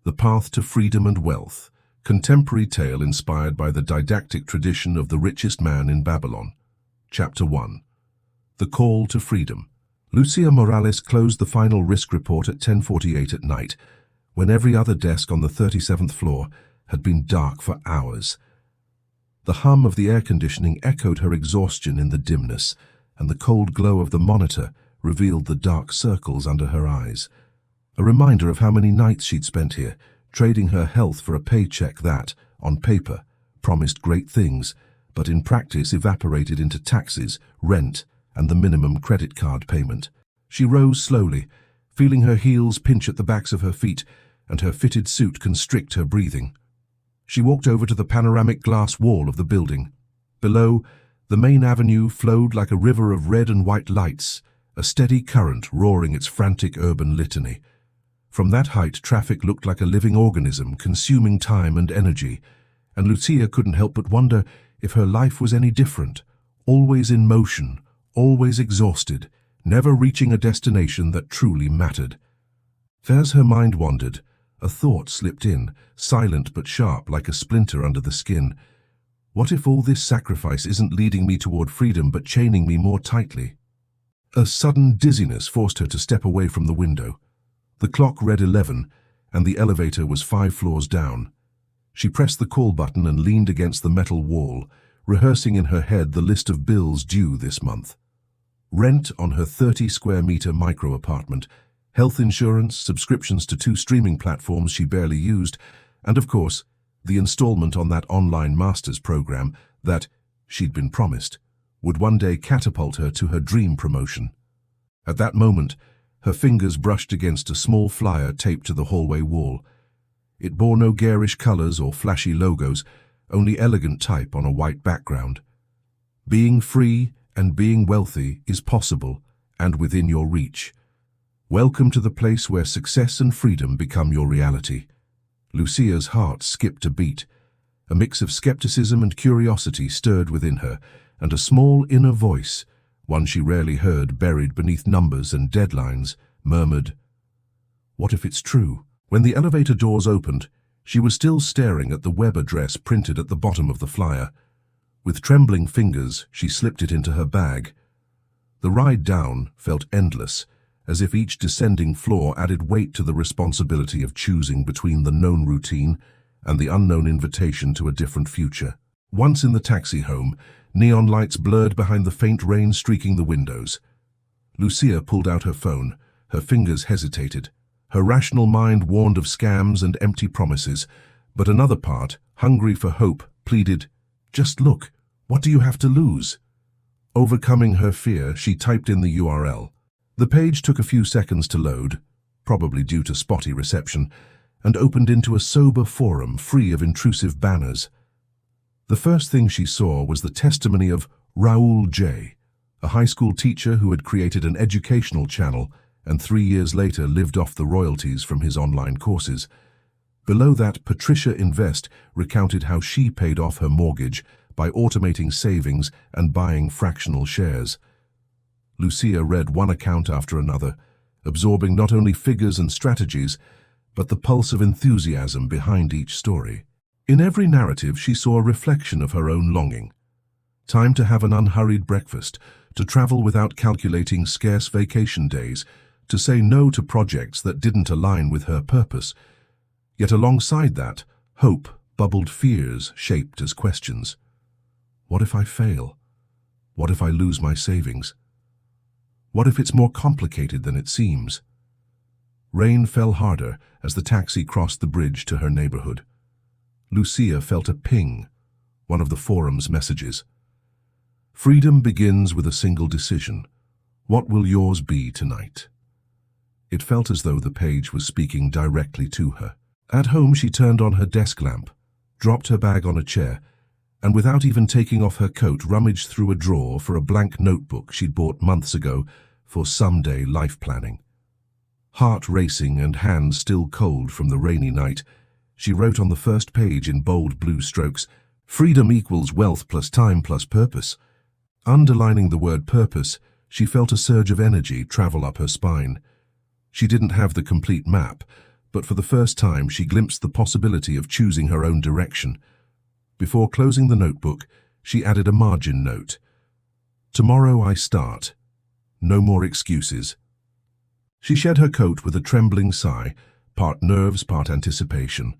The Path to Freedom and Wealth, contemporary tale inspired by the didactic tradition of the richest man in Babylon. Chapter 1. The Call to Freedom. Lucia Morales closed the final risk report at 10:48 at night, when every other desk on the 37th floor had been dark for hours. The hum of the air conditioning echoed her exhaustion in the dimness, and the cold glow of the monitor revealed the dark circles under her eyes. A reminder of how many nights she'd spent here, trading her health for a paycheck that, on paper, promised great things, but in practice evaporated into taxes, rent, and the minimum credit card payment. She rose slowly, feeling her heels pinch at the backs of her feet and her fitted suit constrict her breathing. She walked over to the panoramic glass wall of the building. Below, the main avenue flowed like a river of red and white lights, a steady current roaring its frantic urban litany. From that height, traffic looked like a living organism, consuming time and energy, and Lucia couldn't help but wonder if her life was any different, always in motion, always exhausted, never reaching a destination that truly mattered. As her mind wandered, a thought slipped in, silent but sharp like a splinter under the skin. What if all this sacrifice isn't leading me toward freedom but chaining me more tightly? A sudden dizziness forced her to step away from the window. The clock read 11, and the elevator was 5 floors down. She pressed the call button and leaned against the metal wall, rehearsing in her head the list of bills due this month. Rent on her 30-square-meter micro-apartment, health insurance, subscriptions to 2 streaming platforms she barely used, and, of course, the installment on that online master's program that, she'd been promised, would one day catapult her to her dream promotion. At that moment, her fingers brushed against a small flyer taped to the hallway wall. It bore no garish colors or flashy logos, only elegant type on a white background. Being free and being wealthy is possible and within your reach. Welcome to the place where success and freedom become your reality. Lucia's heart skipped a beat. A mix of skepticism and curiosity stirred within her, and a small inner voice, one she rarely heard buried beneath numbers and deadlines, murmured, "What if it's true?" When the elevator doors opened, she was still staring at the web address printed at the bottom of the flyer. With trembling fingers, she slipped it into her bag. The ride down felt endless, as if each descending floor added weight to the responsibility of choosing between the known routine and the unknown invitation to a different future. Once in the taxi home, neon lights blurred behind the faint rain streaking the windows. Lucia pulled out her phone. Her fingers hesitated. Her rational mind warned of scams and empty promises, but another part, hungry for hope, pleaded, "Just look, what do you have to lose?" Overcoming her fear, she typed in the URL. The page took a few seconds to load, probably due to spotty reception, and opened into a sober forum free of intrusive banners. The first thing she saw was the testimony of Raoul J., a high school teacher who had created an educational channel and 3 years later lived off the royalties from his online courses. Below that, Patricia Invest recounted how she paid off her mortgage by automating savings and buying fractional shares. Lucia read one account after another, absorbing not only figures and strategies, but the pulse of enthusiasm behind each story. In every narrative, she saw a reflection of her own longing. Time to have an unhurried breakfast, to travel without calculating scarce vacation days, to say no to projects that didn't align with her purpose. Yet alongside that, hope bubbled fears shaped as questions. What if I fail? What if I lose my savings? What if it's more complicated than it seems? Rain fell harder as the taxi crossed the bridge to her neighborhood. Lucia felt a ping, one of the forum's messages. Freedom begins with a single decision. What will yours be tonight? It felt as though the page was speaking directly to her. At home, she turned on her desk lamp, dropped her bag on a chair, and without even taking off her coat, rummaged through a drawer for a blank notebook she'd bought months ago for someday life planning. Heart racing and hands still cold from the rainy night, she wrote on the first page in bold blue strokes, "Freedom equals wealth plus time plus purpose." Underlining the word purpose, she felt a surge of energy travel up her spine. She didn't have the complete map, but for the first time she glimpsed the possibility of choosing her own direction. Before closing the notebook, she added a margin note. "Tomorrow I start. No more excuses." She shed her coat with a trembling sigh, part nerves, part anticipation.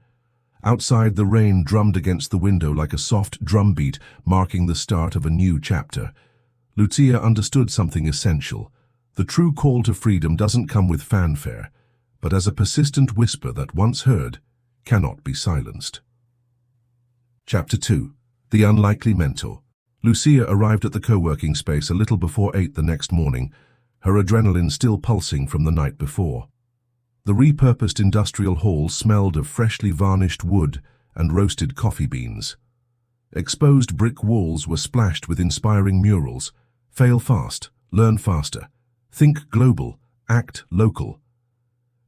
Outside, the rain drummed against the window like a soft drumbeat, marking the start of a new chapter. Lucia understood something essential. The true call to freedom doesn't come with fanfare, but as a persistent whisper that, once heard, cannot be silenced. Chapter 2. The Unlikely Mentor. Lucia arrived at the co-working space a little before 8 the next morning, her adrenaline still pulsing from the night before. The repurposed industrial hall smelled of freshly varnished wood and roasted coffee beans. Exposed brick walls were splashed with inspiring murals. Fail fast, learn faster, think global, act local.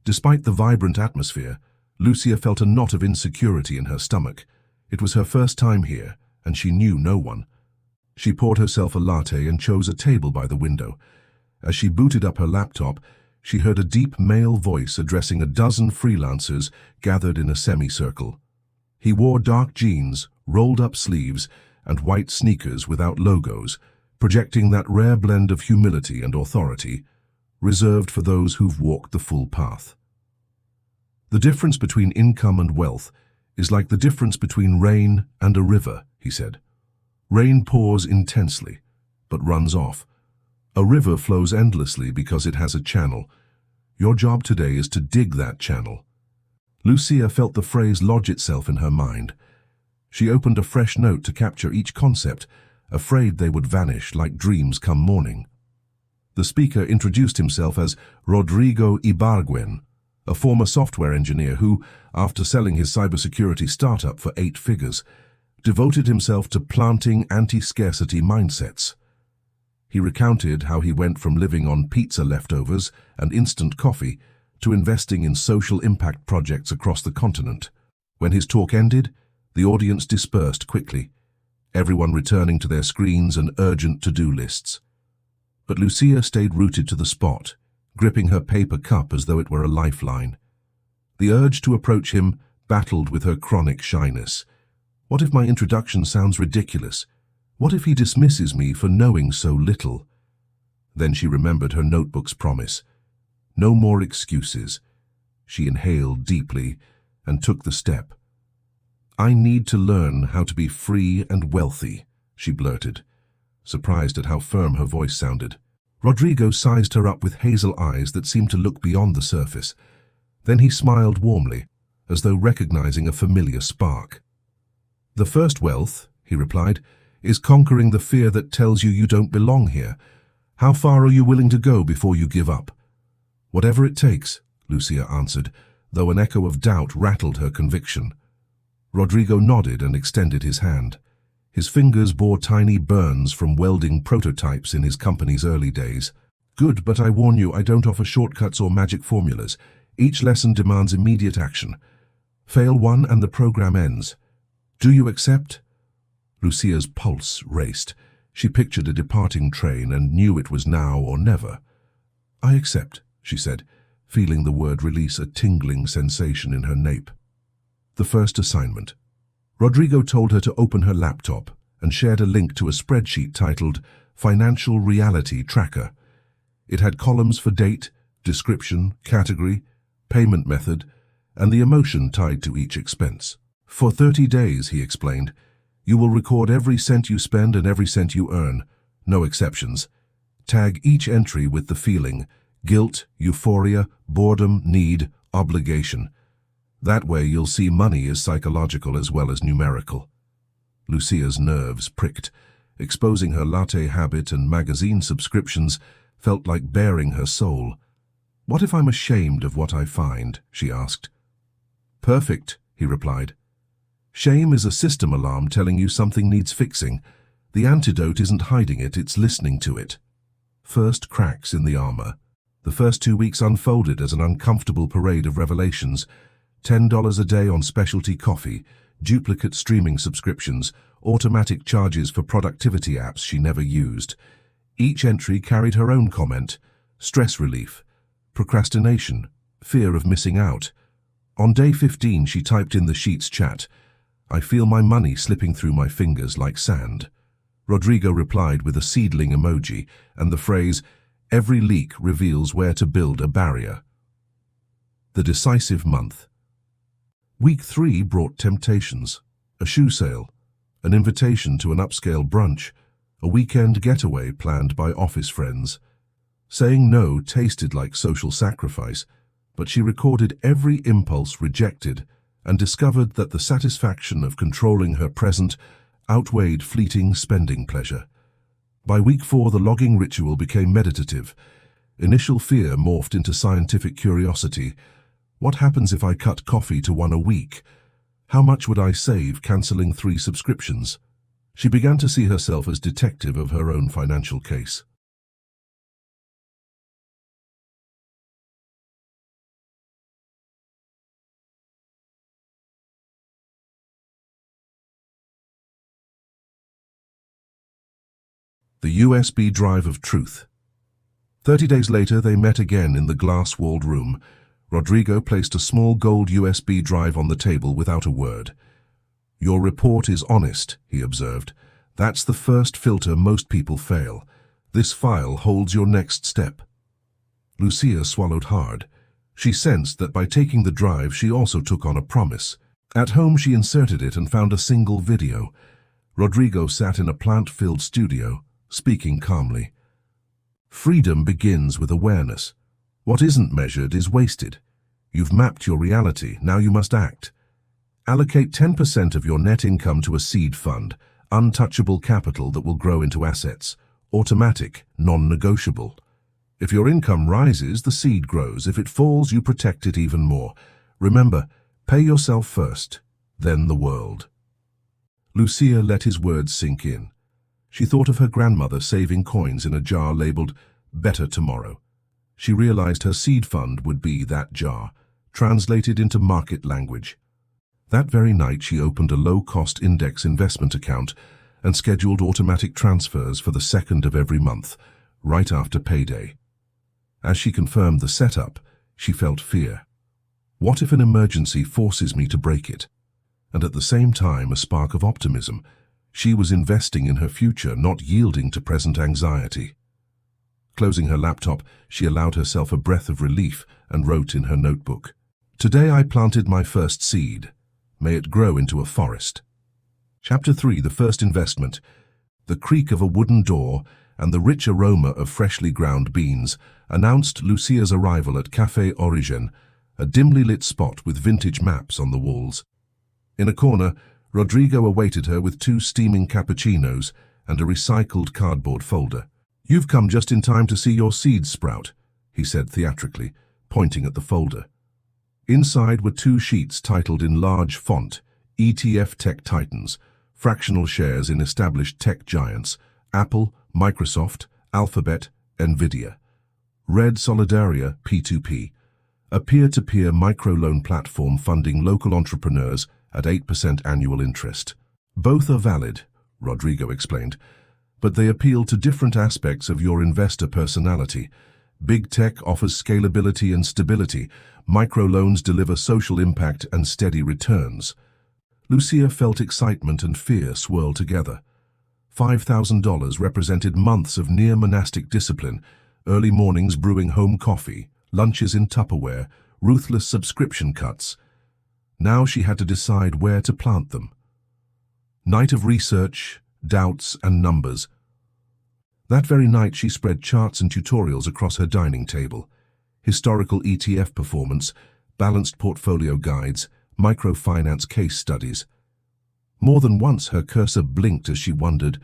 Despite the vibrant atmosphere, Lucia felt a knot of insecurity in her stomach. It was her first time here, and she knew no one. She poured herself a latte and chose a table by the window. As she booted up her laptop, she heard a deep male voice addressing a dozen freelancers gathered in a semicircle. He wore dark jeans, rolled-up sleeves, and white sneakers without logos, projecting that rare blend of humility and authority, reserved for those who've walked the full path. "The difference between income and wealth is like the difference between rain and a river," he said. "Rain pours intensely, but runs off. A river flows endlessly because it has a channel. Your job today is to dig that channel." Lucia felt the phrase lodge itself in her mind. She opened a fresh note to capture each concept, afraid they would vanish like dreams come morning. The speaker introduced himself as Rodrigo Ibargüen, a former software engineer who, after selling his cybersecurity startup for 8 figures, devoted himself to planting anti-scarcity mindsets. He recounted how he went from living on pizza leftovers and instant coffee to investing in social impact projects across the continent. When his talk ended, the audience dispersed quickly, everyone returning to their screens and urgent to-do lists. But Lucia stayed rooted to the spot, gripping her paper cup as though it were a lifeline. The urge to approach him battled with her chronic shyness. What if my introduction sounds ridiculous? What if he dismisses me for knowing so little? Then she remembered her notebook's promise. No more excuses. She inhaled deeply and took the step. "I need to learn how to be free and wealthy," she blurted, surprised at how firm her voice sounded. Rodrigo sized her up with hazel eyes that seemed to look beyond the surface. Then he smiled warmly, as though recognizing a familiar spark. "The first wealth," he replied, "is conquering the fear that tells you you don't belong here. How far are you willing to go before you give up?" "Whatever it takes," Lucia answered, though an echo of doubt rattled her conviction. Rodrigo nodded and extended his hand. His fingers bore tiny burns from welding prototypes in his company's early days. "Good, but I warn you, I don't offer shortcuts or magic formulas. Each lesson demands immediate action. Fail one and the program ends. Do you accept?" Lucia's pulse raced. She pictured a departing train and knew it was now or never. "I accept," she said, feeling the word release a tingling sensation in her nape. The first assignment. Rodrigo told her to open her laptop and shared a link to a spreadsheet titled Financial Reality Tracker. It had columns for date, description, category, payment method, and the emotion tied to each expense. "For 30 days, he explained, you will record every cent you spend and every cent you earn, no exceptions. Tag each entry with the feeling, guilt, euphoria, boredom, need, obligation. That way you'll see money is psychological as well as numerical." Lucia's nerves pricked. Exposing her latte habit and magazine subscriptions felt like baring her soul. "What if I'm ashamed of what I find?" she asked. "Perfect," he replied. "Shame is a system alarm telling you something needs fixing. The antidote isn't hiding it, it's listening to it." First cracks in the armor. The first 2 weeks unfolded as an uncomfortable parade of revelations. $10 a day on specialty coffee, duplicate streaming subscriptions, automatic charges for productivity apps she never used. Each entry carried her own comment: stress relief, procrastination, fear of missing out. On day 15, she typed in the sheet's chat, "I feel my money slipping through my fingers like sand." Rodrigo replied with a seedling emoji and the phrase, "Every leak reveals where to build a barrier." The decisive month. Week 3 brought temptations. A shoe sale, an invitation to an upscale brunch, a weekend getaway planned by office friends. Saying no tasted like social sacrifice, but she recorded every impulse rejected and discovered that the satisfaction of controlling her present outweighed fleeting spending pleasure. By week 4, the logging ritual became meditative. Initial fear morphed into scientific curiosity. What happens if I cut coffee to 1 a week? How much would I save cancelling 3 subscriptions? She began to see herself as detective of her own financial case. The USB drive of truth. 30 days later, they met again in the glass-walled room. Rodrigo placed a small gold USB drive on the table without a word. "Your report is honest," he observed. "That's the first filter most people fail. This file holds your next step." Lucia swallowed hard. She sensed that by taking the drive, she also took on a promise. At home, she inserted it and found a single video. Rodrigo sat in a plant-filled studio, speaking calmly. Freedom begins with awareness. What isn't measured is wasted. You've mapped your reality, now you must act. Allocate 10% of your net income to a seed fund, untouchable capital that will grow into assets, automatic, non-negotiable. If your income rises, the seed grows. If it falls, you protect it even more. Remember, pay yourself first, then the world. Lucia let his words sink in. She thought of her grandmother saving coins in a jar labeled "Better Tomorrow." She realized her seed fund would be that jar, translated into market language. That very night, she opened a low-cost index investment account and scheduled automatic transfers for the 2nd of every month, right after payday. As she confirmed the setup, she felt fear. What if an emergency forces me to break it? And at the same time, a spark of optimism. She was investing in her future, not yielding to present anxiety. Closing her laptop, she allowed herself a breath of relief and wrote in her notebook, "Today I planted my first seed. May it grow into a forest." Chapter 3, the first investment. The creak of a wooden door and the rich aroma of freshly ground beans announced Lucia's arrival at Café Origine, a dimly lit spot with vintage maps on the walls. In a corner, Rodrigo awaited her with 2 steaming cappuccinos and a recycled cardboard folder. "You've come just in time to see your seeds sprout," he said theatrically, pointing at the folder. Inside were 2 sheets titled in large font, "ETF Tech Titans," fractional shares in established tech giants, Apple, Microsoft, Alphabet, Nvidia. Red Solidaria P2P, a peer-to-peer microloan platform funding local entrepreneurs at 8% annual interest. "Both are valid," Rodrigo explained, "but they appeal to different aspects of your investor personality. Big tech offers scalability and stability. Microloans deliver social impact and steady returns." Lucia felt excitement and fear swirl together. $5,000 represented months of near-monastic discipline, early mornings brewing home coffee, lunches in Tupperware, ruthless subscription cuts. Now she had to decide where to plant them. Night of research, doubts, and numbers. That very night, she spread charts and tutorials across her dining table. Historical ETF performance, balanced portfolio guides, microfinance case studies. More than once, her cursor blinked as she wondered,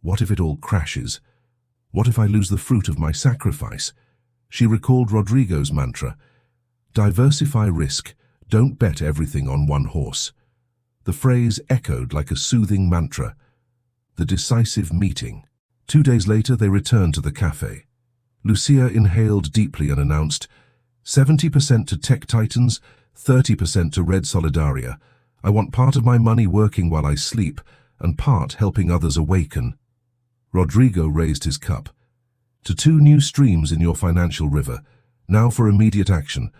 what if it all crashes? What if I lose the fruit of my sacrifice? She recalled Rodrigo's mantra, "Diversify risk. Don't bet everything on one horse." The phrase echoed like a soothing mantra. The decisive meeting. 2 days later, they returned to the cafe. Lucia inhaled deeply and announced, 70% to tech titans, 30% to Red Solidaria. I want part of my money working while I sleep, and part helping others awaken. Rodrigo raised his cup. To 2 new streams in your financial river. Now for immediate action.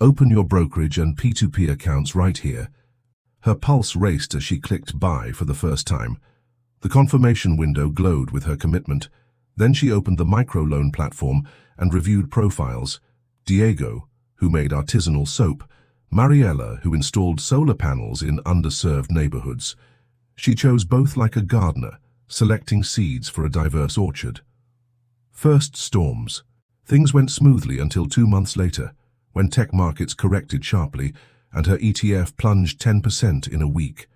Open your brokerage and P2P accounts right here. Her pulse raced as she clicked buy for the first time. The confirmation window glowed with her commitment. Then she opened the microloan platform and reviewed profiles. Diego, who made artisanal soap, Mariella, who installed solar panels in underserved neighborhoods. She chose both like a gardener, selecting seeds for a diverse orchard. First storms. Things went smoothly until 2 months later, when tech markets corrected sharply and her ETF plunged 10% in a week.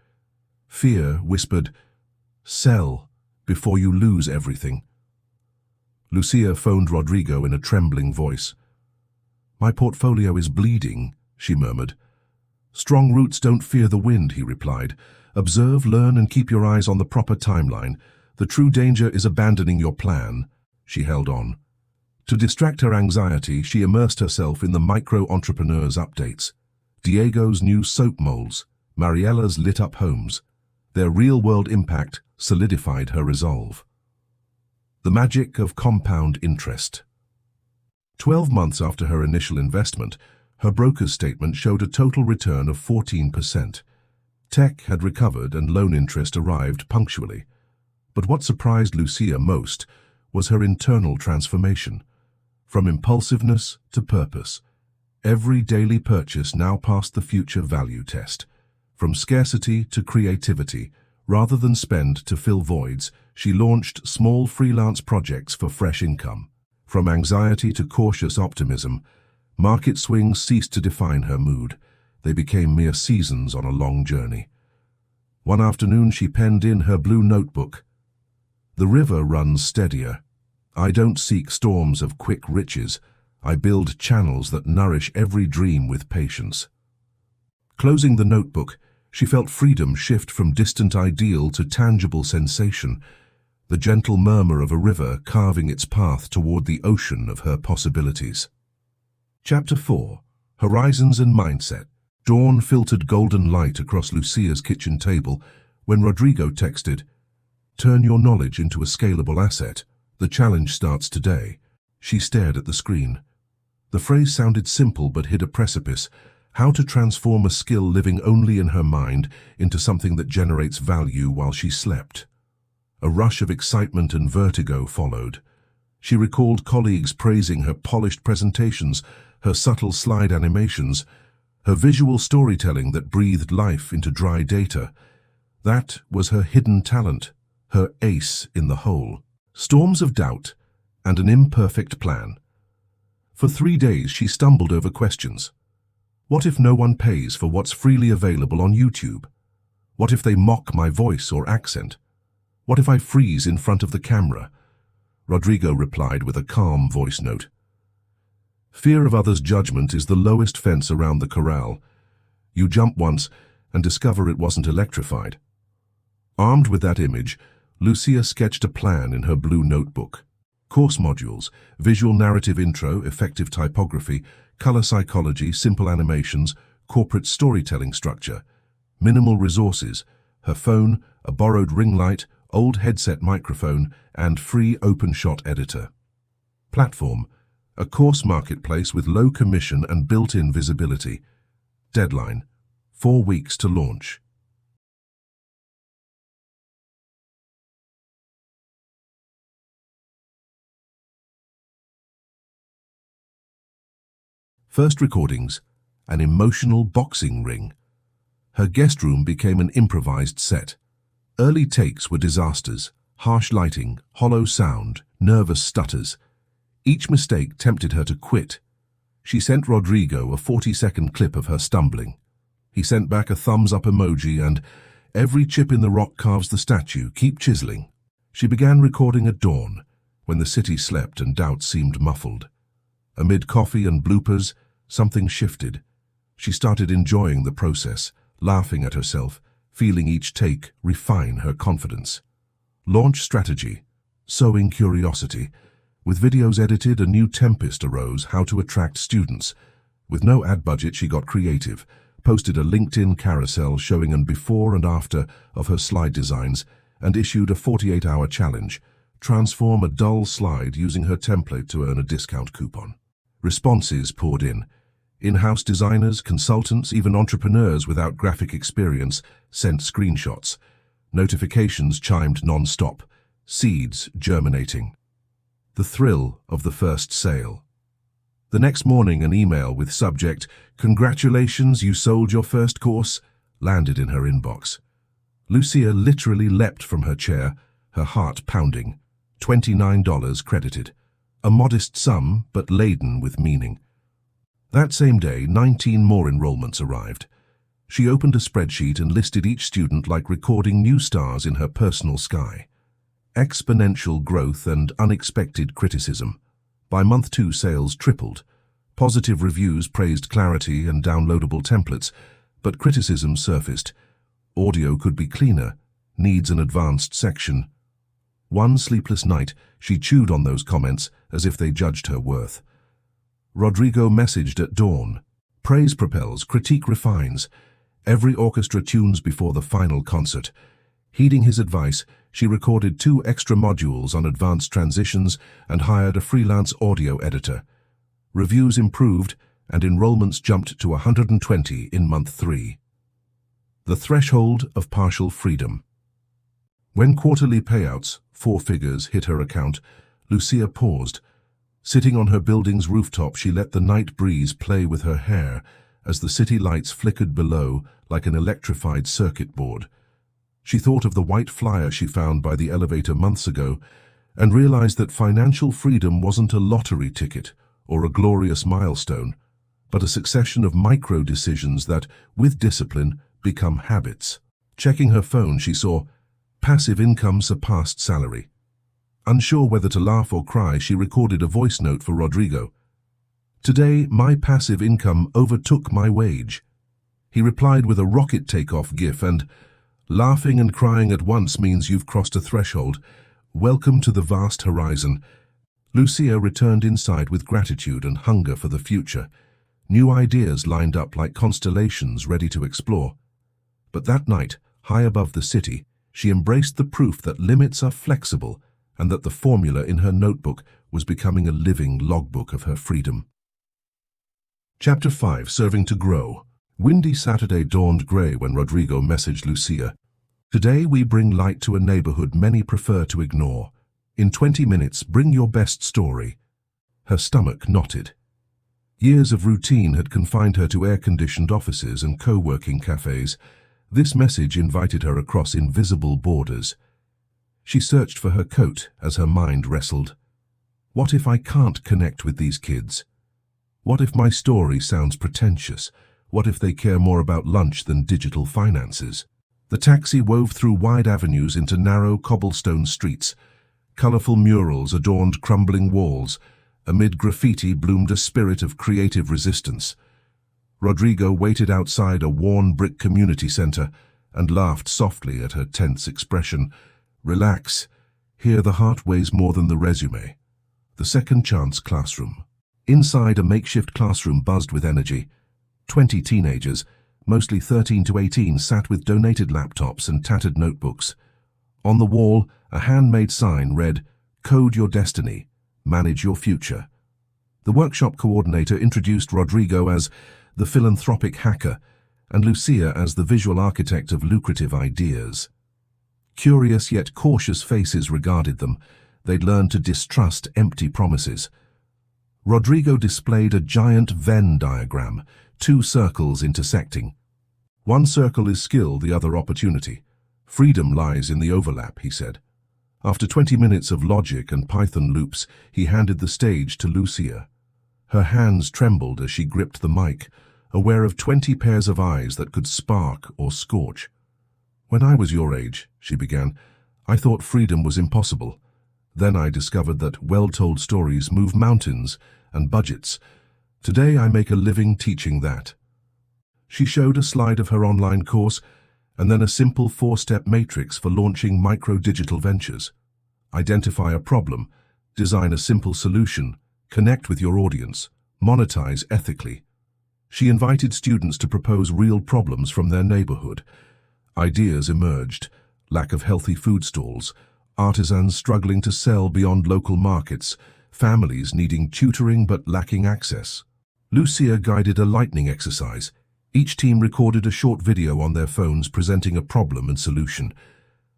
Fear whispered, "Sell before you lose everything." Lucia phoned Rodrigo in a trembling voice. "My portfolio is bleeding," she murmured. "Strong roots don't fear the wind," he replied. "Observe, learn, and keep your eyes on the proper timeline. The true danger is abandoning your plan." She held on. To distract her anxiety, she immersed herself in the micro-entrepreneurs updates. Diego's new soap molds, Mariella's lit-up homes. Their real-world impact solidified her resolve. The magic of compound interest. 12 months after her initial investment, her broker's statement showed a total return of 14%. Tech had recovered and loan interest arrived punctually. But what surprised Lucia most was her internal transformation. From impulsiveness to purpose, every daily purchase now passed the future value test. From scarcity to creativity, rather than spend to fill voids, she launched small freelance projects for fresh income. From anxiety to cautious optimism, market swings ceased to define her mood. They became mere seasons on a long journey. One afternoon she penned in her blue notebook, "The river runs steadier. I don't seek storms of quick riches. I build channels that nourish every dream with patience." Closing the notebook, she felt freedom shift from distant ideal to tangible sensation, the gentle murmur of a river carving its path toward the ocean of her possibilities. Chapter 4. Horizons and Mindset. Dawn filtered golden light across Lucia's kitchen table when Rodrigo texted, "Turn your knowledge into a scalable asset. The challenge starts today." She stared at the screen. The phrase sounded simple but hid a precipice. How to transform a skill living only in her mind into something that generates value while she slept. A rush of excitement and vertigo followed. She recalled colleagues praising her polished presentations, her subtle slide animations, her visual storytelling that breathed life into dry data. That was her hidden talent, her ace in the hole. Storms of doubt and an imperfect plan. For 3 days she stumbled over questions. What if no one pays for what's freely available on YouTube? What if they mock my voice or accent? What if I freeze in front of the camera? Rodrigo replied with a calm voice note. Fear of others' judgment is the lowest fence around the corral. You jump once and discover it wasn't electrified. Armed with that image, Lucia sketched a plan in her blue notebook. Course modules, visual narrative intro, effective typography, color psychology, simple animations, corporate storytelling structure. Minimal resources, her phone, a borrowed ring light, old headset microphone, and free OpenShot editor. Platform, a course marketplace with low commission and built-in visibility. Deadline, 4 weeks to launch. First recordings, an emotional boxing ring. Her guest room became an improvised set. Early takes were disasters, harsh lighting, hollow sound, nervous stutters. Each mistake tempted her to quit. She sent Rodrigo a 40-second clip of her stumbling. He sent back a thumbs-up emoji and, "Every chip in the rock carves the statue, keep chiseling." She began recording at dawn, when the city slept and doubt seemed muffled. Amid coffee and bloopers, something shifted. She started enjoying the process, laughing at herself, feeling each take refine her confidence. Launch strategy, sowing curiosity. With videos edited, a new tempest arose: how to attract students. With no ad budget, she got creative, posted a LinkedIn carousel showing an before and after of her slide designs, and issued a 48-hour challenge: transform a dull slide using her template to earn a discount coupon. Responses poured in. In-house designers, consultants, even entrepreneurs without graphic experience sent screenshots. Notifications chimed non-stop, seeds germinating. The thrill of the first sale. The next morning, an email with subject, "Congratulations, you sold your first course," landed in her inbox. Lucia literally leapt from her chair, her heart pounding. $29 credited. A modest sum, but laden with meaning. That same day, 19 more enrollments arrived. She opened a spreadsheet and listed each student like recording new stars in her personal sky. Exponential growth and unexpected criticism. By month 2, sales tripled. Positive reviews praised clarity and downloadable templates, but criticism surfaced. Audio could be cleaner, needs an advanced section. One sleepless night, she chewed on those comments as if they judged her worth. Rodrigo messaged at dawn. Praise propels, critique refines. Every orchestra tunes before the final concert. Heeding his advice, she recorded 2 extra modules on advanced transitions and hired a freelance audio editor. Reviews improved, and enrollments jumped to 120 in month 3. The threshold of partial freedom. When quarterly payouts, 4 figures, hit her account, Lucia paused. Sitting on her building's rooftop, she let the night breeze play with her hair as the city lights flickered below like an electrified circuit board. She thought of the white flyer she found by the elevator months ago and realized that financial freedom wasn't a lottery ticket or a glorious milestone, but a succession of micro-decisions that, with discipline, become habits. Checking her phone, she saw passive income surpassed salary. Unsure whether to laugh or cry, she recorded a voice note for Rodrigo. "Today, my passive income overtook my wage." He replied with a rocket takeoff gif and, "Laughing and crying at once means you've crossed a threshold. Welcome to the vast horizon." Lucia returned inside with gratitude and hunger for the future. New ideas lined up like constellations ready to explore. But that night, high above the city, she embraced the proof that limits are flexible and that the formula in her notebook was becoming a living logbook of her freedom. Chapter 5. Serving to Grow. Windy Saturday dawned grey when Rodrigo messaged Lucia. "Today we bring light to a neighborhood many prefer to ignore. In 20 minutes, bring your best story." Her stomach knotted. Years of routine had confined her to air-conditioned offices and co-working cafes. This message invited her across invisible borders. She searched for her coat as her mind wrestled. What if I can't connect with these kids? What if my story sounds pretentious? What if they care more about lunch than digital finances? The taxi wove through wide avenues into narrow cobblestone streets. Colorful murals adorned crumbling walls. Amid graffiti bloomed a spirit of creative resistance. Rodrigo waited outside a worn brick community center and laughed softly at her tense expression. "Relax. Here the heart weighs more than the resume." The second chance classroom. Inside, a makeshift classroom buzzed with energy. 20 teenagers, mostly 13 to 18, sat with donated laptops and tattered notebooks. On the wall, a handmade sign read, "Code your destiny. Manage your future." The workshop coordinator introduced Rodrigo as the philanthropic hacker and Lucia as the visual architect of lucrative ideas. Curious yet cautious faces regarded them. They'd learned to distrust empty promises. Rodrigo displayed a giant Venn diagram, 2 circles intersecting. One circle is skill, the other opportunity. Freedom lies in the overlap, he said. After 20 minutes of logic and Python loops, he handed the stage to Lucia. Her hands trembled as she gripped the mic, aware of 20 pairs of eyes that could spark or scorch. "When I was your age," she began, "I thought freedom was impossible. Then I discovered that well-told stories move mountains and budgets. Today I make a living teaching that." She showed a slide of her online course and then a simple 4-step matrix for launching micro-digital ventures. Identify a problem, design a simple solution, connect with your audience, monetize ethically. She invited students to propose real problems from their neighborhood. Ideas emerged: lack of healthy food stalls, artisans struggling to sell beyond local markets, families needing tutoring but lacking access. Lucia guided a lightning exercise. Each team recorded a short video on their phones presenting a problem and solution.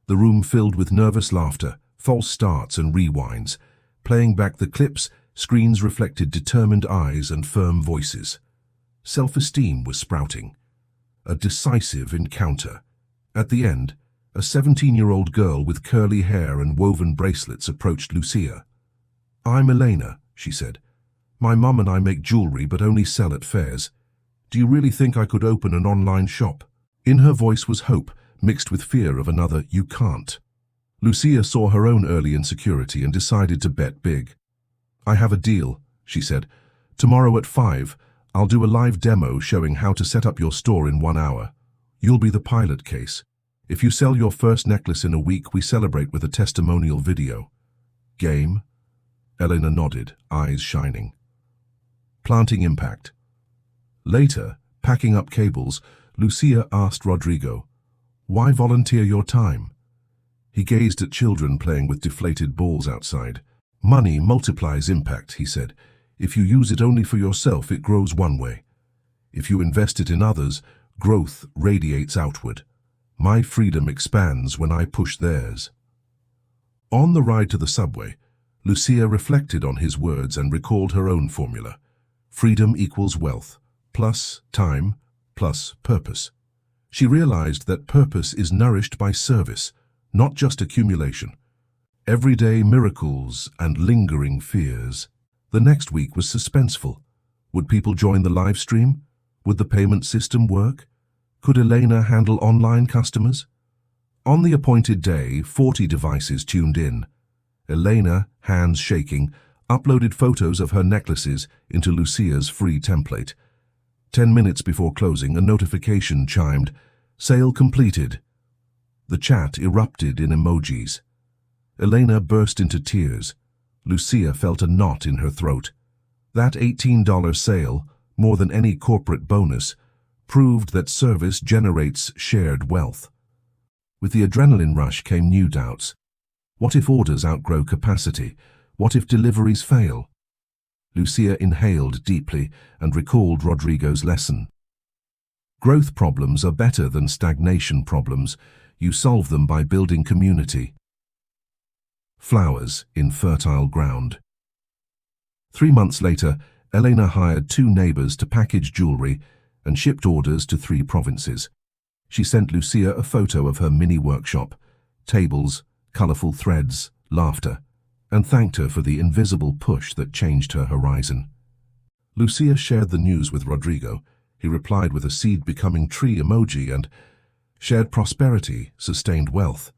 The room filled with nervous laughter, false starts and rewinds. Playing back the clips, screens reflected determined eyes and firm voices. Self-esteem was sprouting. A decisive encounter. At the end, a 17-year-old girl with curly hair and woven bracelets approached Lucia. "I'm Elena," she said. "My mum and I make jewelry but only sell at fairs. Do you really think I could open an online shop?" In her voice was hope, mixed with fear of another "you can't." Lucia saw her own early insecurity and decided to bet big. "I have a deal," she said. "Tomorrow at 5, I'll do a live demo showing how to set up your store in 1 hour. You'll be the pilot case. If you sell your first necklace in a week, we celebrate with a testimonial video." "Game?" Elena nodded, eyes shining. Planting impact. Later, packing up cables, Lucia asked Rodrigo, "Why volunteer your time?" He gazed at children playing with deflated balls outside. "Money multiplies impact," he said. "If you use it only for yourself, it grows one way. If you invest it in others, growth radiates outward. My freedom expands when I push theirs." On the ride to the subway, Lucia reflected on his words and recalled her own formula. Freedom equals wealth, plus time, plus purpose. She realized that purpose is nourished by service, not just accumulation. Everyday miracles and lingering fears. The next week was suspenseful. Would people join the live stream? Would the payment system work? Could Elena handle online customers? On the appointed day, 40 devices tuned in. Elena, hands shaking, uploaded photos of her necklaces into Lucia's free template. 10 minutes before closing, a notification chimed, "Sale completed." The chat erupted in emojis. Elena burst into tears. Lucia felt a knot in her throat. That $18 sale, more than any corporate bonus, proved that service generates shared wealth. With the adrenaline rush came new doubts. What if orders outgrow capacity? What if deliveries fail? Lucia inhaled deeply and recalled Rodrigo's lesson. Growth problems are better than stagnation problems. You solve them by building community. Flowers in fertile ground. 3 months later, Elena hired 2 neighbors to package jewelry and shipped orders to 3 provinces. She sent Lucia a photo of her mini workshop, tables, colorful threads, laughter, and thanked her for the invisible push that changed her horizon. Lucia shared the news with Rodrigo. He replied with a seed becoming tree emoji and shared prosperity, sustained wealth.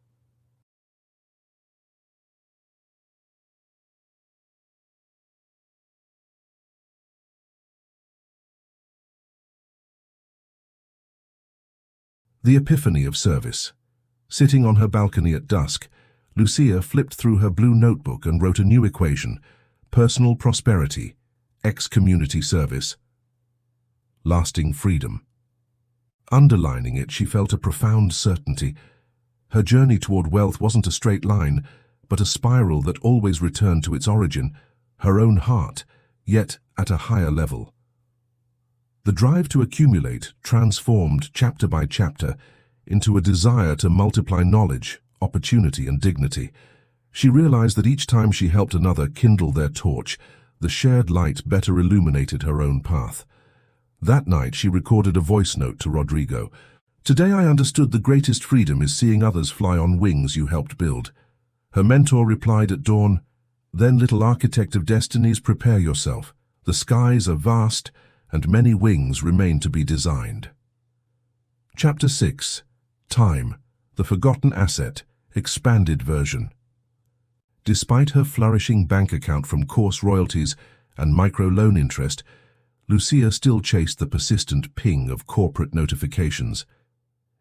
The epiphany of service. Sitting on her balcony at dusk, Lucia flipped through her blue notebook and wrote a new equation: personal prosperity, community service, lasting freedom. Underlining it, she felt a profound certainty. Her journey toward wealth wasn't a straight line, but a spiral that always returned to its origin, her own heart, yet at a higher level. The drive to accumulate transformed chapter by chapter into a desire to multiply knowledge, opportunity, and dignity. She realized that each time she helped another kindle their torch, the shared light better illuminated her own path. That night, she recorded a voice note to Rodrigo. "Today I understood the greatest freedom is seeing others fly on wings you helped build." Her mentor replied at dawn, "Then, little architect of destinies, prepare yourself. The skies are vast, and many wings remain to be designed." Chapter 6. Time, the Forgotten Asset, Expanded Version. Despite her flourishing bank account from course royalties and microloan interest, Lucia still chased the persistent ping of corporate notifications.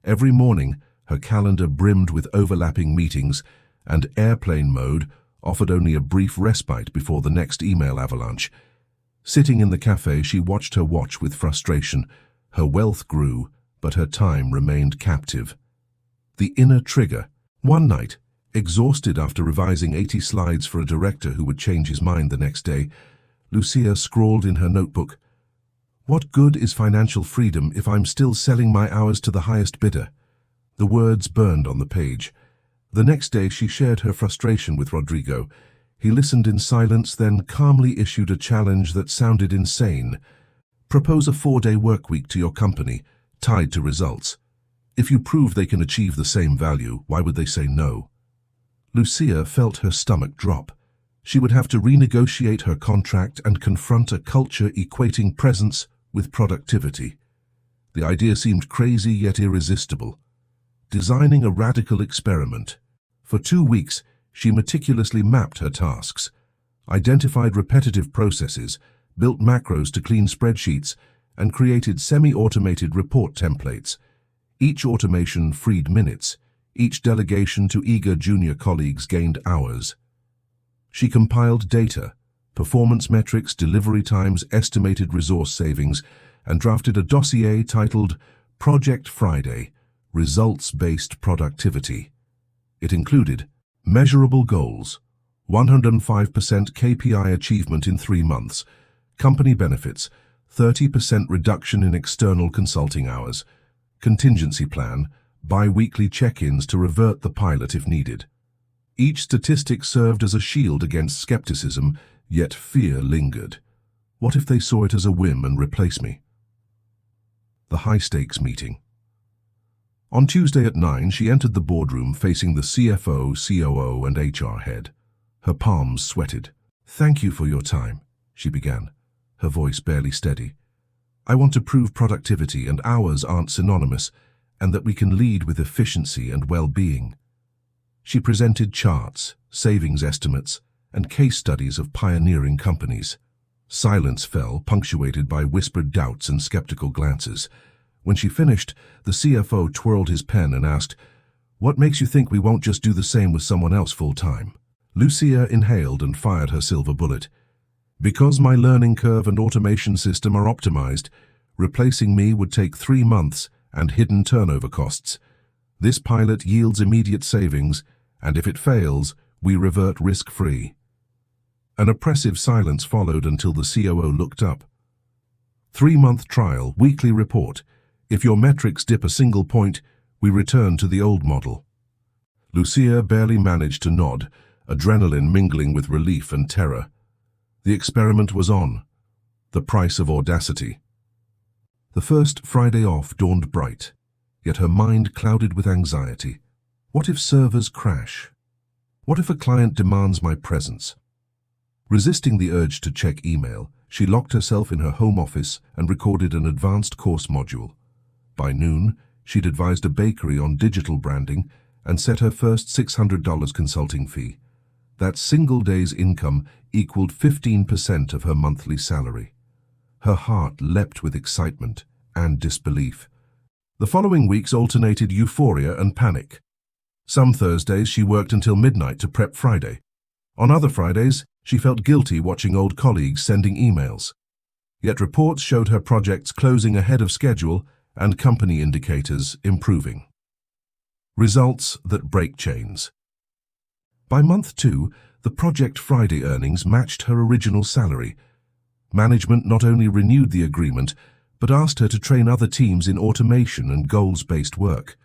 Every morning, her calendar brimmed with overlapping meetings, and airplane mode offered only a brief respite before the next email avalanche. Sitting in the cafe, she watched her watch with frustration. Her wealth grew, but her time remained captive. The inner trigger. One night, exhausted after revising 80 slides for a director who would change his mind the next day, Lucia scrawled in her notebook, What good is financial freedom if I'm still selling my hours to the highest bidder? The words burned on the page. The next day she shared her frustration with Rodrigo. He listened in silence, then calmly issued a challenge that sounded insane. Propose a 4-day workweek to your company, tied to results. If you prove they can achieve the same value, why would they say no? Lucia felt her stomach drop. She would have to renegotiate her contract and confront a culture equating presence with productivity. The idea seemed crazy yet irresistible. Designing a radical experiment. For 2 weeks, she meticulously mapped her tasks, identified repetitive processes, built macros to clean spreadsheets, and created semi-automated report templates. Each automation freed minutes. Each delegation to eager junior colleagues gained hours. She compiled data, performance metrics, delivery times, estimated resource savings, and drafted a dossier titled Project Friday, Results-Based Productivity. It included measurable goals, 105% KPI achievement in 3 months, company benefits, 30% reduction in external consulting hours, contingency plan, bi-weekly check-ins to revert the pilot if needed. Each statistic served as a shield against skepticism, yet fear lingered. What if they saw it as a whim and replace me? The high-stakes meeting. On Tuesday at 9, she entered the boardroom facing the CFO, COO, and HR head. Her palms sweated. "Thank you for your time," she began, her voice barely steady. "I want to prove productivity and hours aren't synonymous, and that we can lead with efficiency and well-being." She presented charts, savings estimates, and case studies of pioneering companies. Silence fell, punctuated by whispered doubts and skeptical glances. When she finished, the CFO twirled his pen and asked, "What makes you think we won't just do the same with someone else full-time?" Lucia inhaled and fired her silver bullet. "Because my learning curve and automation system are optimized, replacing me would take 3 months and hidden turnover costs. This pilot yields immediate savings, and if it fails, we revert risk-free." An oppressive silence followed until the COO looked up. 3-month trial, weekly report. If your metrics dip a single point, we return to the old model. Lucia barely managed to nod, adrenaline mingling with relief and terror. The experiment was on. The price of audacity. The first Friday off dawned bright, yet her mind clouded with anxiety. What if servers crash? What if a client demands my presence? Resisting the urge to check email, she locked herself in her home office and recorded an advanced course module. By noon, she'd advised a bakery on digital branding and set her first $600 consulting fee. That single day's income equaled 15% of her monthly salary. Her heart leapt with excitement and disbelief. The following weeks alternated euphoria and panic. Some Thursdays she worked until midnight to prep Friday. On other Fridays, she felt guilty watching old colleagues sending emails. Yet reports showed her projects closing ahead of schedule and company indicators improving. Results that break chains. By month 2, the Project Friday earnings matched her original salary. Management not only renewed the agreement, but asked her to train other teams in automation and goals-based work.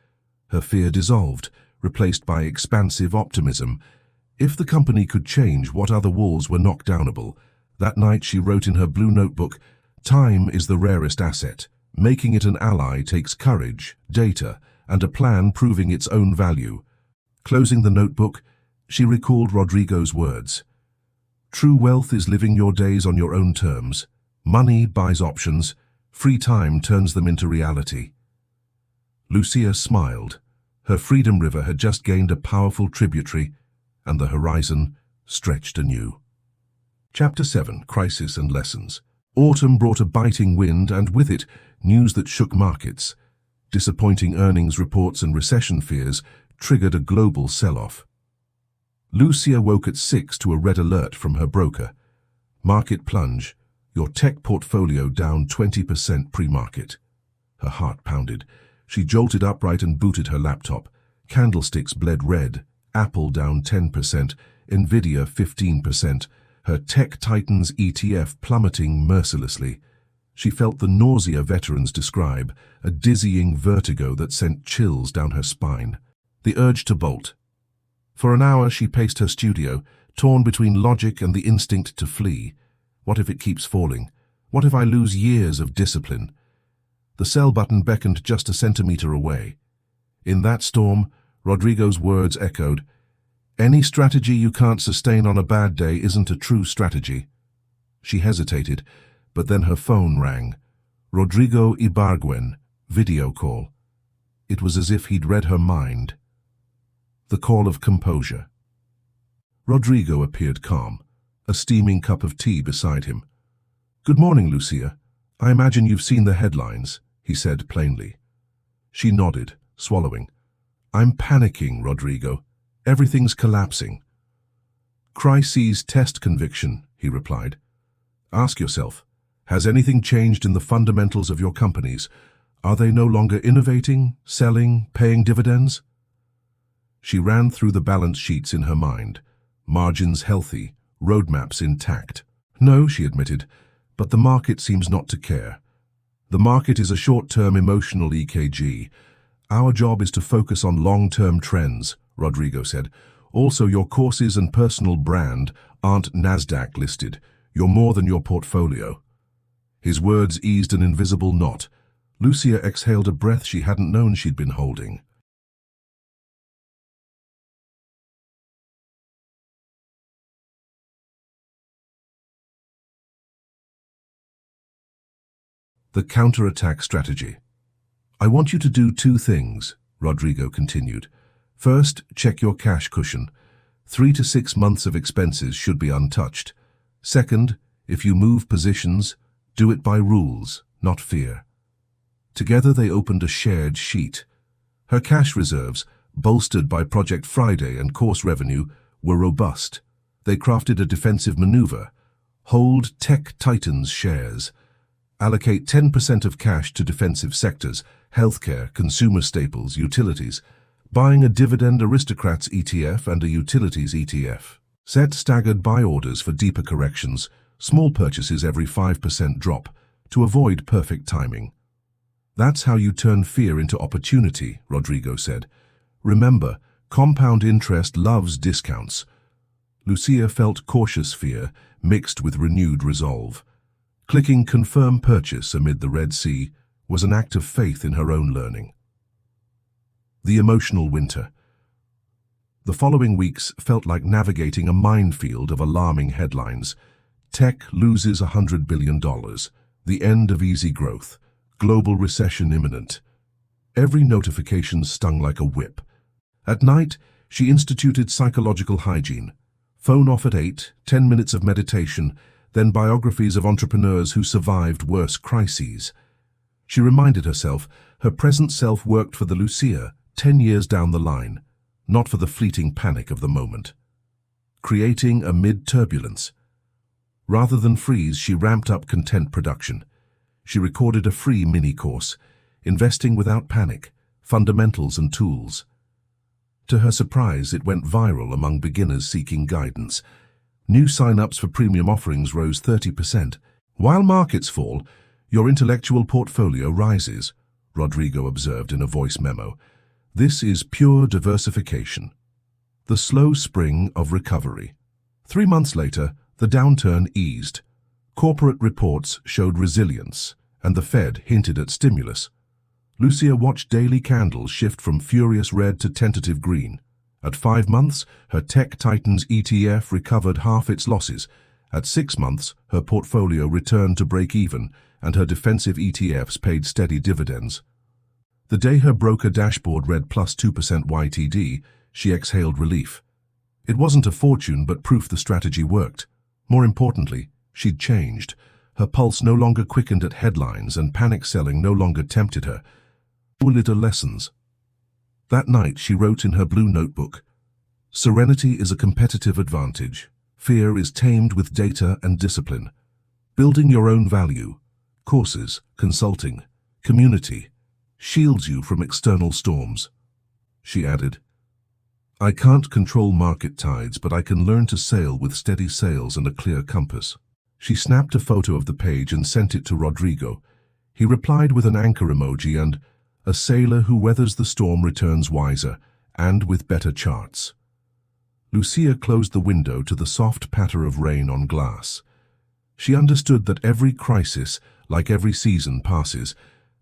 Her fear dissolved, replaced by expansive optimism. If the company could change, what other walls were knockdownable? That night she wrote in her blue notebook, "Time is the rarest asset. Making it an ally takes courage, data, and a plan proving its own value." Closing the notebook, she recalled Rodrigo's words. "True wealth is living your days on your own terms. Money buys options. Free time turns them into reality." Lucia smiled. Her freedom river had just gained a powerful tributary, and the horizon stretched anew. Chapter 7. Crisis and Lessons. Autumn brought a biting wind and with it, news that shook markets. Disappointing earnings reports and recession fears triggered a global sell-off. Lucia woke at 6 to a red alert from her broker. "Market plunge. Your tech portfolio down 20% pre-market." Her heart pounded. She jolted upright and booted her laptop. Candlesticks bled red. Apple down 10%, Nvidia 15%, her tech titans ETF plummeting mercilessly. She felt the nausea veterans describe, a dizzying vertigo that sent chills down her spine. The urge to bolt. For an hour she paced her studio, torn between logic and the instinct to flee. What if it keeps falling? What if I lose years of discipline? The sell button beckoned just a centimeter away. In that storm, Rodrigo's words echoed, "Any strategy you can't sustain on a bad day isn't a true strategy." She hesitated, but then her phone rang. Rodrigo Ibargüen, video call. It was as if he'd read her mind. The call of composure. Rodrigo appeared calm, a steaming cup of tea beside him. "Good morning, Lucia. I imagine you've seen the headlines," he said plainly. She nodded, swallowing. "I'm panicking, Rodrigo. Everything's collapsing." "Crises test conviction," he replied. "Ask yourself, has anything changed in the fundamentals of your companies? Are they no longer innovating, selling, paying dividends?" She ran through the balance sheets in her mind, margins healthy, roadmaps intact. "No," she admitted, "but the market seems not to care. The market is a short-term emotional EKG. Our job is to focus on long-term trends," Rodrigo said. "Also, your courses and personal brand aren't NASDAQ listed. You're more than your portfolio." His words eased an invisible knot. Lucia exhaled a breath she hadn't known she'd been holding. The counterattack strategy. "I want you to do two things," Rodrigo continued. "First, check your cash cushion. 3 to 6 months of expenses should be untouched. Second, if you move positions, do it by rules, not fear." Together they opened a shared sheet. Her cash reserves, bolstered by Project Friday and course revenue, were robust. They crafted a defensive maneuver. Hold Tech Titans shares. Allocate 10% of cash to defensive sectors, healthcare, consumer staples, utilities. Buying a Dividend Aristocrats ETF and a Utilities ETF. Set staggered buy orders for deeper corrections, small purchases every 5% drop, to avoid perfect timing. "That's how you turn fear into opportunity," Rodrigo said. "Remember, compound interest loves discounts." Lucia felt cautious fear, mixed with renewed resolve. Clicking Confirm Purchase amid the Red Sea was an act of faith in her own learning. The emotional winter. The following weeks felt like navigating a minefield of alarming headlines. Tech loses $100 billion. The end of easy growth. Global recession imminent. Every notification stung like a whip. At night, she instituted psychological hygiene. Phone off at 8, 10 minutes of meditation, then biographies of entrepreneurs who survived worse crises. She reminded herself her present self worked for the Lucia 10 years down the line, not for the fleeting panic of the moment. Creating amid turbulence. Rather than freeze, she ramped up content production. She recorded a free mini-course, Investing Without Panic, Fundamentals and Tools. To her surprise, it went viral among beginners seeking guidance. New sign-ups for premium offerings rose 30%. "While markets fall, your intellectual portfolio rises," Rodrigo observed in a voice memo. "This is pure diversification." The slow spring of recovery. 3 months later, the downturn eased. Corporate reports showed resilience, and the Fed hinted at stimulus. Lucia watched daily candles shift from furious red to tentative green. At 5 months, her Tech Titans ETF recovered half its losses. At 6 months, her portfolio returned to break even, and her defensive ETFs paid steady dividends. The day her broker dashboard read plus 2% YTD, she exhaled relief. It wasn't a fortune, but proof the strategy worked. More importantly, she'd changed. Her pulse no longer quickened at headlines, and panic selling no longer tempted her. Little lessons. That night, she wrote in her blue notebook, "Serenity is a competitive advantage. Fear is tamed with data and discipline. Building your own value, courses, consulting, community, shields you from external storms." She added, "I can't control market tides, but I can learn to sail with steady sails and a clear compass." She snapped a photo of the page and sent it to Rodrigo. He replied with an anchor emoji and, "A sailor who weathers the storm returns wiser, and with better charts." Lucia closed the window to the soft patter of rain on glass. She understood that every crisis, like every season, passes,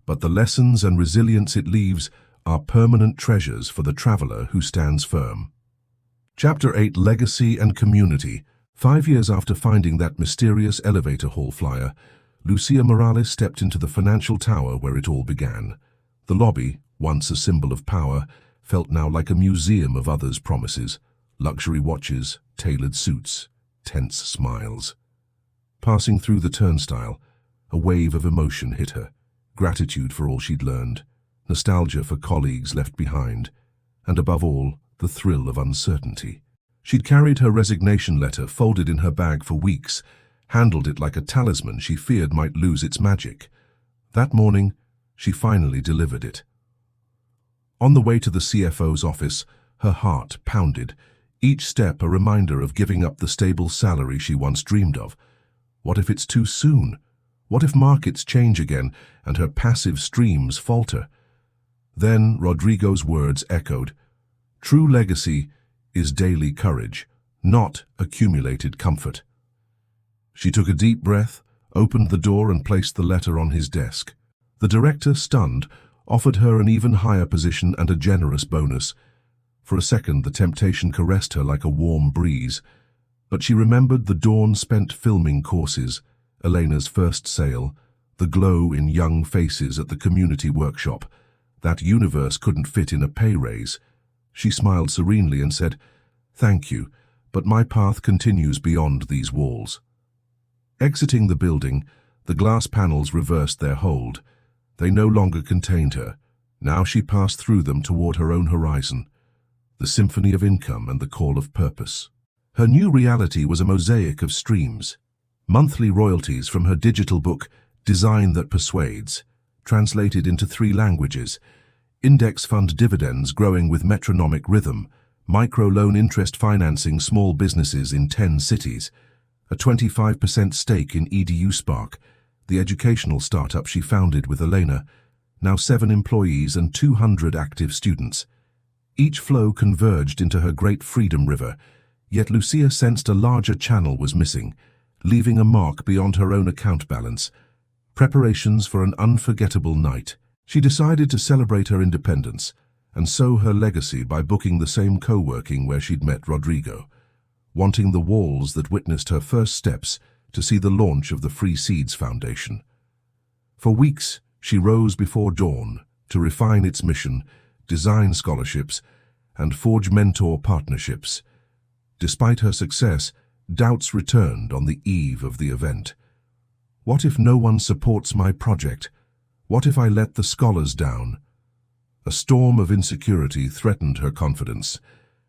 but the lessons and resilience it leaves are permanent treasures for the traveler who stands firm. Chapter 8: Legacy and Community. 5 years after finding that mysterious elevator hall flyer, Lucia Morales stepped into the financial tower where it all began. The lobby, once a symbol of power, felt now like a museum of others' promises. Luxury watches, tailored suits, tense smiles. Passing through the turnstile, a wave of emotion hit her. Gratitude for all she'd learned, nostalgia for colleagues left behind, and above all, the thrill of uncertainty. She'd carried her resignation letter folded in her bag for weeks, handled it like a talisman she feared might lose its magic. That morning, she finally delivered it. On the way to the CFO's office, her heart pounded, each step a reminder of giving up the stable salary she once dreamed of. What if it's too soon? What if markets change again and her passive streams falter? Then Rodrigo's words echoed. True legacy is daily courage, not accumulated comfort. She took a deep breath, opened the door and placed the letter on his desk. The director, stunned, offered her an even higher position and a generous bonus. For a second, the temptation caressed her like a warm breeze, but she remembered the dawn spent filming courses, Elena's first sale, the glow in young faces at the community workshop. That universe couldn't fit in a pay raise. She smiled serenely and said, "Thank you, but my path continues beyond these walls." Exiting the building, the glass panels reversed their hold. They no longer contained her. Now she passed through them toward her own horizon, the symphony of income and the call of purpose. Her new reality was a mosaic of streams. Monthly royalties from her digital book, Design That Persuades, translated into 3 languages, index fund dividends growing with metronomic rhythm, microloan interest financing small businesses in 10 cities, a 25% stake in EDU Spark, the educational startup she founded with Elena, now 7 employees and 200 active students. Each flow converged into her great freedom river, yet Lucia sensed a larger channel was missing, leaving a mark beyond her own account balance. Preparations for an unforgettable night. She decided to celebrate her independence and sow her legacy by booking the same co-working where she'd met Rodrigo, wanting the walls that witnessed her first steps to see the launch of the Free Seeds Foundation. For weeks, she rose before dawn to refine its mission, design scholarships, and forge mentor partnerships. Despite her success, doubts returned on the eve of the event. What if no one supports my project? What if I let the scholars down? A storm of insecurity threatened her confidence.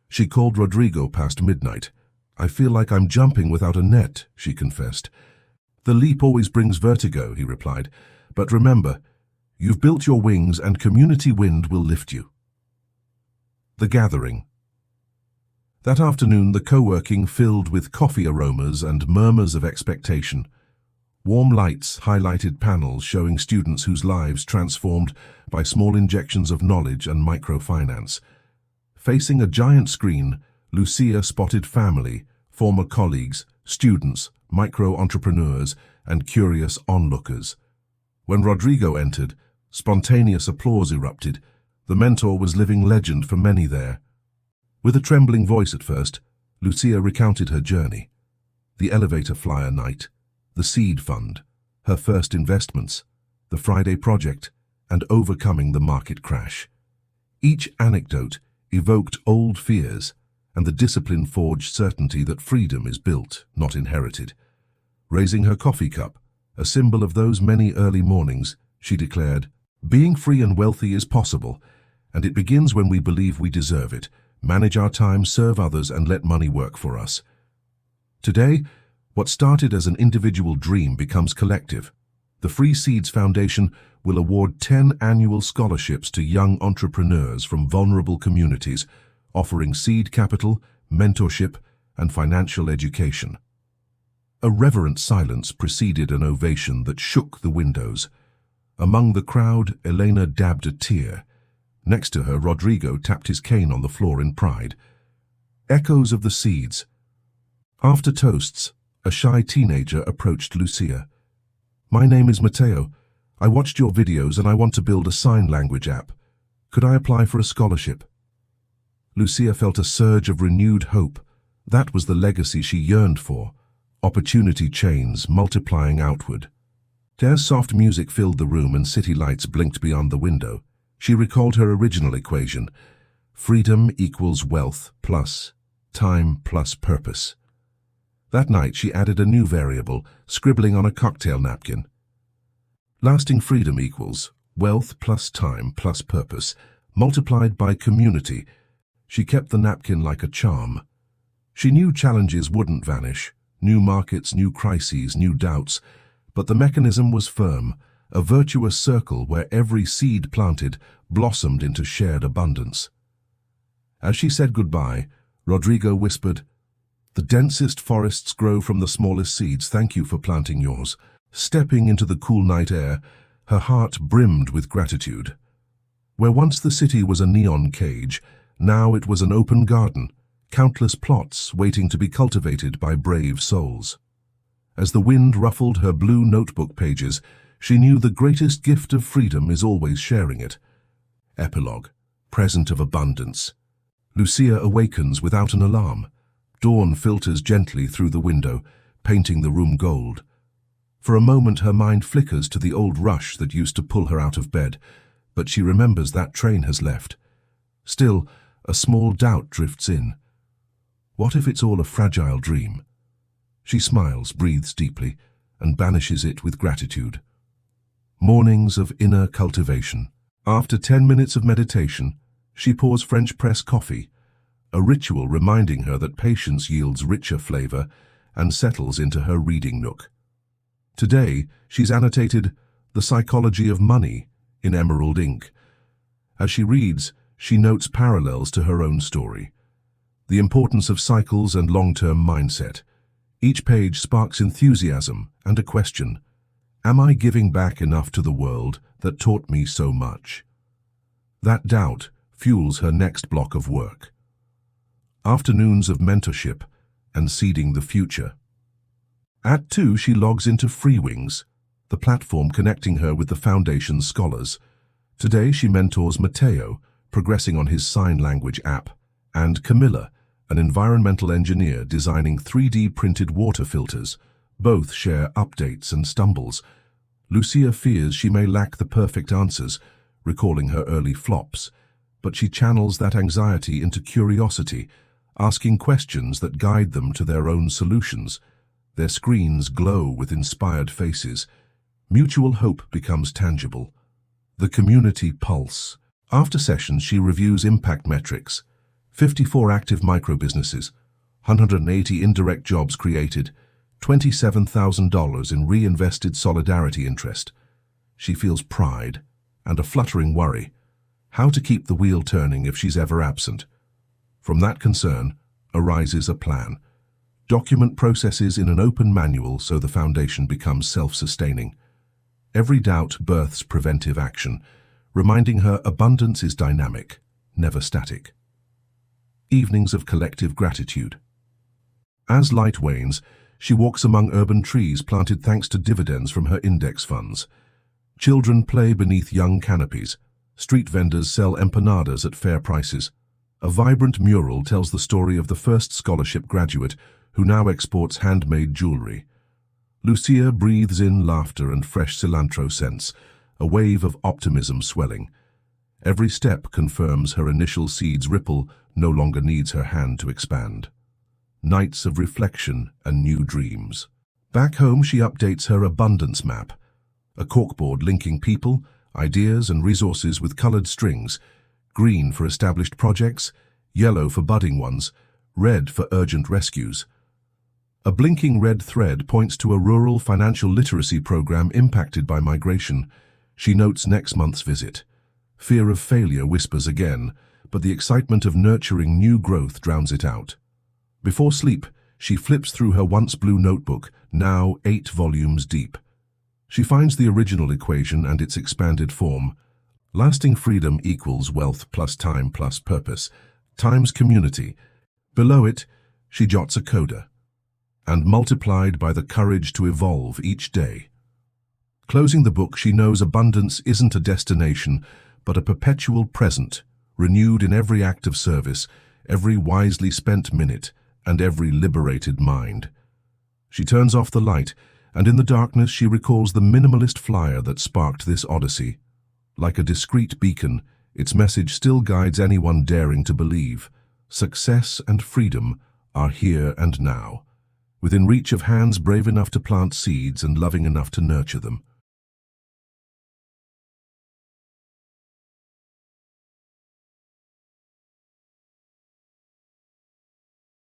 She called Rodrigo past midnight. "I feel like I'm jumping without a net," she confessed. "The leap always brings vertigo," he replied. "But remember, you've built your wings and community wind will lift you." The gathering. That afternoon, the co-working filled with coffee aromas and murmurs of expectation. Warm lights highlighted panels showing students whose lives transformed by small injections of knowledge and microfinance. Facing a giant screen, Lucia spotted family, former colleagues, students, micro-entrepreneurs, and curious onlookers. When Rodrigo entered, spontaneous applause erupted. The mentor was living legend for many there. With a trembling voice at first, Lucia recounted her journey. The elevator flyer night, the seed fund, her first investments, the Friday project, and overcoming the market crash. Each anecdote evoked old fears, and the discipline forged certainty that freedom is built, not inherited. Raising her coffee cup, a symbol of those many early mornings, she declared, "Being free and wealthy is possible, and it begins when we believe we deserve it, manage our time, serve others, and let money work for us." Today, what started as an individual dream becomes collective. The Free Seeds Foundation will award 10 annual scholarships to young entrepreneurs from vulnerable communities, offering seed capital, mentorship, and financial education. A reverent silence preceded an ovation that shook the windows. Among the crowd, Elena dabbed a tear. Next to her, Rodrigo tapped his cane on the floor in pride. Echoes of the seeds. After toasts, a shy teenager approached Lucia. "My name is Matteo. I watched your videos and I want to build a sign language app. Could I apply for a scholarship?" Lucia felt a surge of renewed hope. That was the legacy she yearned for. Opportunity chains multiplying outward. As soft music filled the room and city lights blinked beyond the window, she recalled her original equation: freedom equals wealth plus time plus purpose. That night she added a new variable, scribbling on a cocktail napkin. Lasting freedom equals wealth plus time plus purpose, multiplied by community. She kept the napkin like a charm. She knew challenges wouldn't vanish, new markets, new crises, new doubts, but the mechanism was firm, a virtuous circle where every seed planted blossomed into shared abundance. As she said goodbye, Rodrigo whispered, "The densest forests grow from the smallest seeds. Thank you for planting yours." Stepping into the cool night air, her heart brimmed with gratitude. Where once the city was a neon cage, now it was an open garden, countless plots waiting to be cultivated by brave souls. As the wind ruffled her blue notebook pages, she knew the greatest gift of freedom is always sharing it. Epilogue. Present of abundance. Lucia awakens without an alarm. Dawn filters gently through the window, painting the room gold. For a moment her mind flickers to the old rush that used to pull her out of bed, but she remembers that train has left. Still, a small doubt drifts in. What if it's all a fragile dream? She smiles, breathes deeply, and banishes it with gratitude. Mornings of inner cultivation. After 10 minutes of meditation, she pours French press coffee, a ritual reminding her that patience yields richer flavor, and settles into her reading nook. Today, she's annotated "The Psychology of Money" in emerald ink. As she reads, she notes parallels to her own story. The importance of cycles and long-term mindset. Each page sparks enthusiasm and a question. Am I giving back enough to the world that taught me so much? That doubt fuels her next block of work. Afternoons of mentorship and seeding the future. At 2, she logs into FreeWings, the platform connecting her with the Foundation's scholars. Today she mentors Matteo, progressing on his sign language app, and Camilla, an environmental engineer designing 3D printed water filters. Both share updates and stumbles. Lucia fears she may lack the perfect answers, recalling her early flops, but she channels that anxiety into curiosity, asking questions that guide them to their own solutions. Their screens glow with inspired faces. Mutual hope becomes tangible. The community pulse. After sessions, she reviews impact metrics. 54 active microbusinesses, 180 indirect jobs created, $27,000 in reinvested solidarity interest. She feels pride and a fluttering worry. How to keep the wheel turning if she's ever absent? From that concern arises a plan. Document processes in an open manual so the foundation becomes self-sustaining. Every doubt births preventive action, reminding her abundance is dynamic, never static. Evenings of collective gratitude. As light wanes, she walks among urban trees planted thanks to dividends from her index funds. Children play beneath young canopies. Street vendors sell empanadas at fair prices. A vibrant mural tells the story of the first scholarship graduate who now exports handmade jewelry. Lucia breathes in laughter and fresh cilantro scents, a wave of optimism swelling. Every step confirms her initial seed's ripple no longer needs her hand to expand. Nights of reflection and new dreams. Back home, she updates her abundance map, a corkboard linking people, ideas and resources with colored strings, green for established projects, yellow for budding ones, red for urgent rescues. A blinking red thread points to a rural financial literacy program impacted by migration. She notes next month's visit. Fear of failure whispers again, but the excitement of nurturing new growth drowns it out. Before sleep, she flips through her once blue notebook, now 8 volumes deep. She finds the original equation and its expanded form. Lasting freedom equals wealth plus time plus purpose, times community. Below it, she jots a coda. And multiplied by the courage to evolve each day. Closing the book, she knows abundance isn't a destination, but a perpetual present, renewed in every act of service, every wisely spent minute, and every liberated mind. She turns off the light, and in the darkness she recalls the minimalist flyer that sparked this odyssey. Like a discreet beacon, its message still guides anyone daring to believe. Success and freedom are here and now, within reach of hands brave enough to plant seeds and loving enough to nurture them.